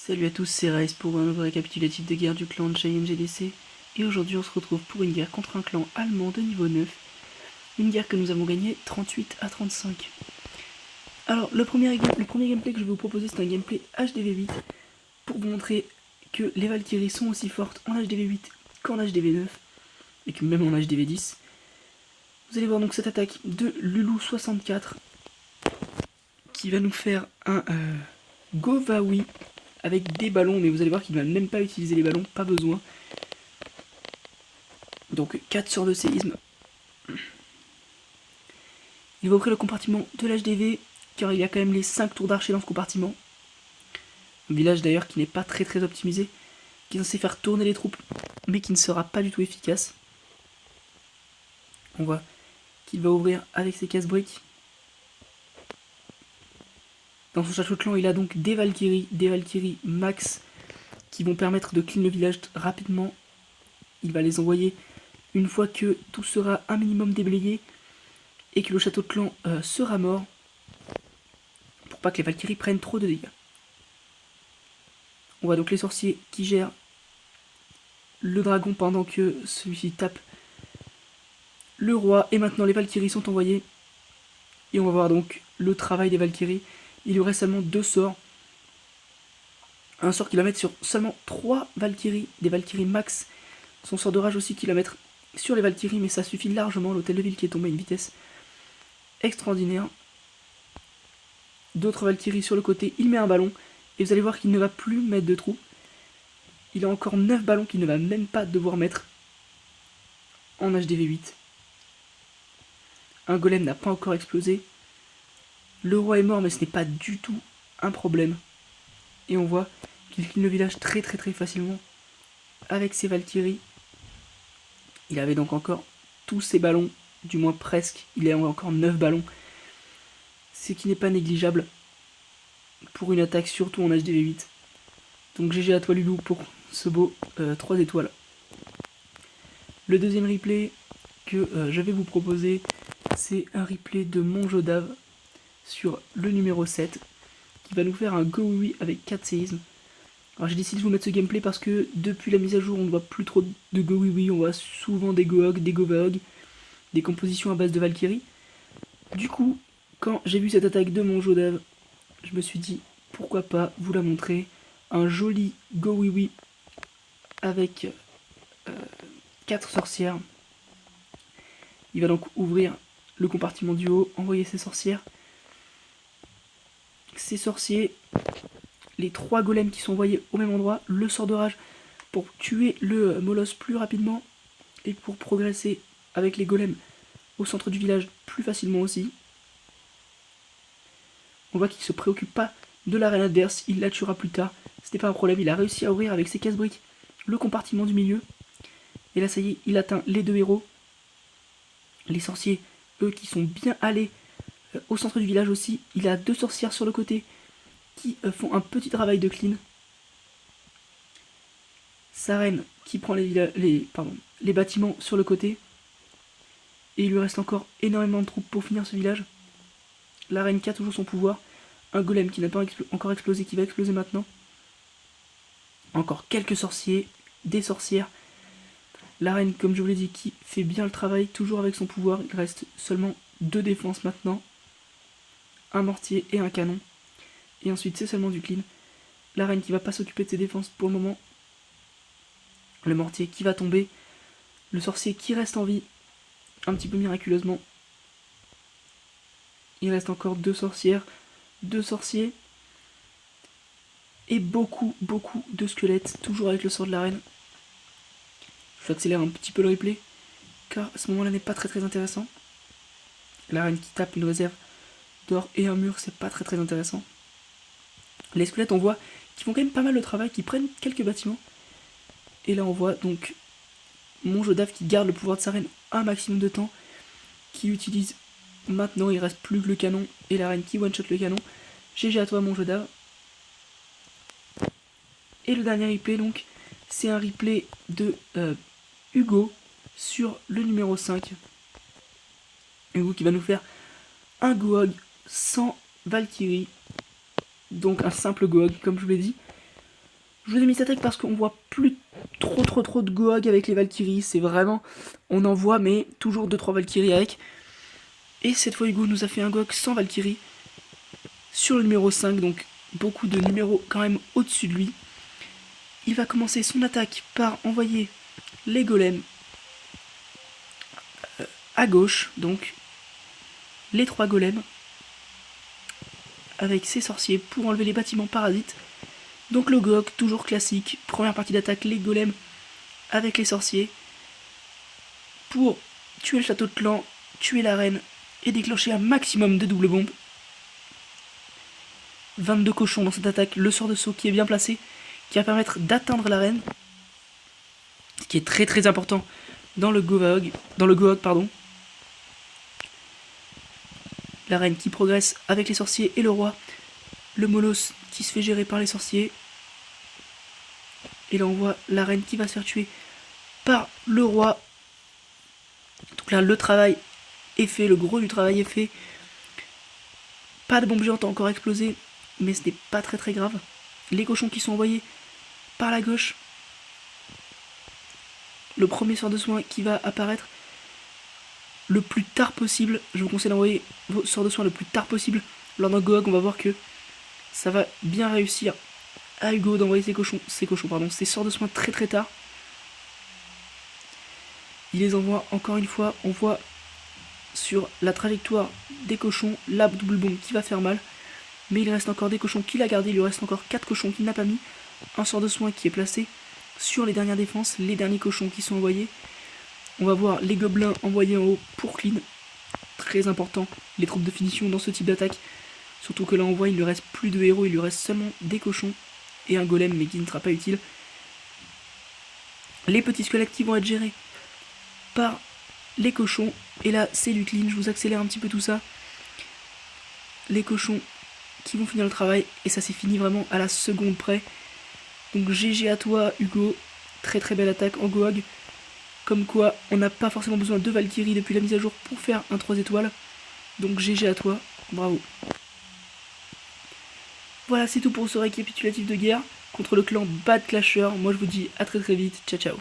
Salut à tous, c'est Rice pour un nouveau récapitulatif de guerre du clan de Cheyenne GDC. Et aujourd'hui on se retrouve pour une guerre contre un clan allemand de niveau 9. Une guerre que nous avons gagnée 38 à 35. Alors le premier gameplay que je vais vous proposer, c'est un gameplay HDV8 pour vous montrer que les Valkyries sont aussi fortes en HDV8 qu'en HDV9 et que même en HDV10. Vous allez voir donc cette attaque de Lulu64 qui va nous faire un Govawi avec des ballons, mais vous allez voir qu'il ne va même pas utiliser les ballons, pas besoin. Donc 4 sur le séisme. Il va ouvrir le compartiment de l'HDV, car il y a quand même les 5 tours d'archer dans ce compartiment. Un village d'ailleurs qui n'est pas très optimisé, qui est censé faire tourner les troupes, mais qui ne sera pas du tout efficace. On voit qu'il va ouvrir avec ses casse-briques. Dans son château de clan, il a donc des Valkyries max, qui vont permettre de clean le village rapidement. Il va les envoyer une fois que tout sera un minimum déblayé et que le château de clan sera mort, pour pas que les Valkyries prennent trop de dégâts. On voit donc les sorciers qui gèrent le dragon pendant que celui-ci tape le roi, et maintenant les Valkyries sont envoyées. Et on va voir donc le travail des Valkyries. Il y aurait seulement 2 sorts. Un sort qui va mettre sur seulement 3 Valkyries, des Valkyries max. Son sort de rage aussi qui va mettre sur les Valkyries, mais ça suffit largement. L'hôtel de ville qui est tombé à une vitesse extraordinaire. D'autres Valkyries sur le côté, il met un ballon, et vous allez voir qu'il ne va plus mettre de trous. Il a encore 9 ballons qu'il ne va même pas devoir mettre en HDV8. Un golem n'a pas encore explosé. Le roi est mort, mais ce n'est pas du tout un problème. Et on voit qu'il clean le village très facilement avec ses Valkyries. Il avait donc encore tous ses ballons, du moins presque. Il a encore 9 ballons. Ce qui n'est pas négligeable pour une attaque, surtout en HDV8. Donc GG à toi Lulu pour ce beau 3 étoiles. Le deuxième replay que je vais vous proposer, c'est un replay de Monjodave sur le numéro 7, qui va nous faire un Go Oui avec 4 séismes. Alors j'ai décidé de vous mettre ce gameplay parce que depuis la mise à jour, on ne voit plus trop de Go Oui, on voit souvent des Gohog, des Govahog, des compositions à base de Valkyrie. Du coup, quand j'ai vu cette attaque de Monjodave, je me suis dit pourquoi pas vous la montrer. Un joli Go Oui avec 4 sorcières. Il va donc ouvrir le compartiment du haut, envoyer ses sorcières. Ces sorciers, les 3 golems qui sont envoyés au même endroit, le sort de rage pour tuer le molosse plus rapidement et pour progresser avec les golems au centre du village plus facilement aussi. On voit qu'il ne se préoccupe pas de l'arène adverse, il la tuera plus tard. C'était pas un problème, il a réussi à ouvrir avec ses casse-briques le compartiment du milieu. Et là ça y est, il atteint les 2 héros. Les sorciers, eux, qui sont bien allés au centre du village aussi. Il a 2 sorcières sur le côté qui font un petit travail de clean. Sa reine qui prend les bâtiments sur le côté. Et il lui reste encore énormément de troupes pour finir ce village. La reine qui a toujours son pouvoir. Un golem qui n'a pas encore explosé, qui va exploser maintenant. Encore quelques sorciers, des sorcières. La reine, comme je vous l'ai dit, qui fait bien le travail, toujours avec son pouvoir. Il reste seulement 2 défenses maintenant. Un mortier et un canon. Et ensuite c'est seulement du clean. La reine qui va pas s'occuper de ses défenses pour le moment. Le mortier qui va tomber. Le sorcier qui reste en vie. Un petit peu miraculeusement. Il reste encore 2 sorcières. 2 sorciers. Et beaucoup de squelettes. Toujours avec le sort de la reine. Je accélère un petit peu le replay. Car à ce moment là n'est pas très intéressant. La reine qui tape une réserve d'or et un mur, c'est pas très intéressant. Les squelettes, on voit qu'ils font quand même pas mal de travail, qui prennent quelques bâtiments. Et là on voit donc Monjodave qui garde le pouvoir de sa reine un maximum de temps, qui utilise maintenant, il reste plus que le canon, et la reine qui one-shot le canon. GG à toi Monjodave. Et le dernier replay donc, c'est un replay de Hugo sur le numéro 5. Hugo qui va nous faire un Gohog sans Valkyrie. Donc un simple Gohog, comme je vous l'ai dit. Je vous ai mis cette attaque parce qu'on voit plus trop de Gohog avec les Valkyries. C'est vraiment, on en voit mais toujours 2-3 Valkyries avec. Et cette fois Hugo nous a fait un Gohog sans Valkyrie sur le numéro 5, donc beaucoup de numéros quand même au-dessus de lui. Il va commencer son attaque par envoyer les golems à gauche, donc les 3 golems avec ses sorciers pour enlever les bâtiments parasites. Donc le Gohog, toujours classique, première partie d'attaque, les golems avec les sorciers pour tuer le château de clan, tuer la reine et déclencher un maximum de double bombes. 22 cochons dans cette attaque, le sort de saut qui est bien placé, qui va permettre d'atteindre la reine, ce qui est très important dans le Gohog, pardon. La reine qui progresse avec les sorciers et le roi, le Molos qui se fait gérer par les sorciers, et là on voit la reine qui va se faire tuer par le roi. Donc là le travail est fait, le gros du travail est fait. Pas de bombe géante encore explosée, mais ce n'est pas très grave. Les cochons qui sont envoyés par la gauche. Le premier sort de soin qui va apparaître le plus tard possible. Je vous conseille d'envoyer vos sorts de soin le plus tard possible. Lors d'un Gohog, on va voir que ça va bien réussir à Hugo d'envoyer ses sorts de soin très tard. Il les envoie encore une fois. On voit sur la trajectoire des cochons la double bombe qui va faire mal. Mais il reste encore des cochons qu'il a gardé. Il lui reste encore 4 cochons qu'il n'a pas mis. Un sort de soin qui est placé sur les dernières défenses, les derniers cochons qui sont envoyés. On va voir les gobelins envoyés en haut pour clean. Très important, les troupes de finition dans ce type d'attaque. Surtout que là on voit il lui reste plus de héros, il lui reste seulement des cochons et un golem mais qui ne sera pas utile. Les petits squelettes qui vont être gérés par les cochons. Et là c'est du clean, je vous accélère un petit peu tout ça. Les cochons qui vont finir le travail et ça c'est fini vraiment à la seconde près. Donc GG à toi Hugo, très belle attaque en Gohog. Comme quoi on n'a pas forcément besoin de Valkyrie depuis la mise à jour pour faire un 3 étoiles. Donc GG à toi, bravo. Voilà, c'est tout pour ce récapitulatif de guerre contre le clan Bad Clasher. Moi je vous dis à très vite, ciao.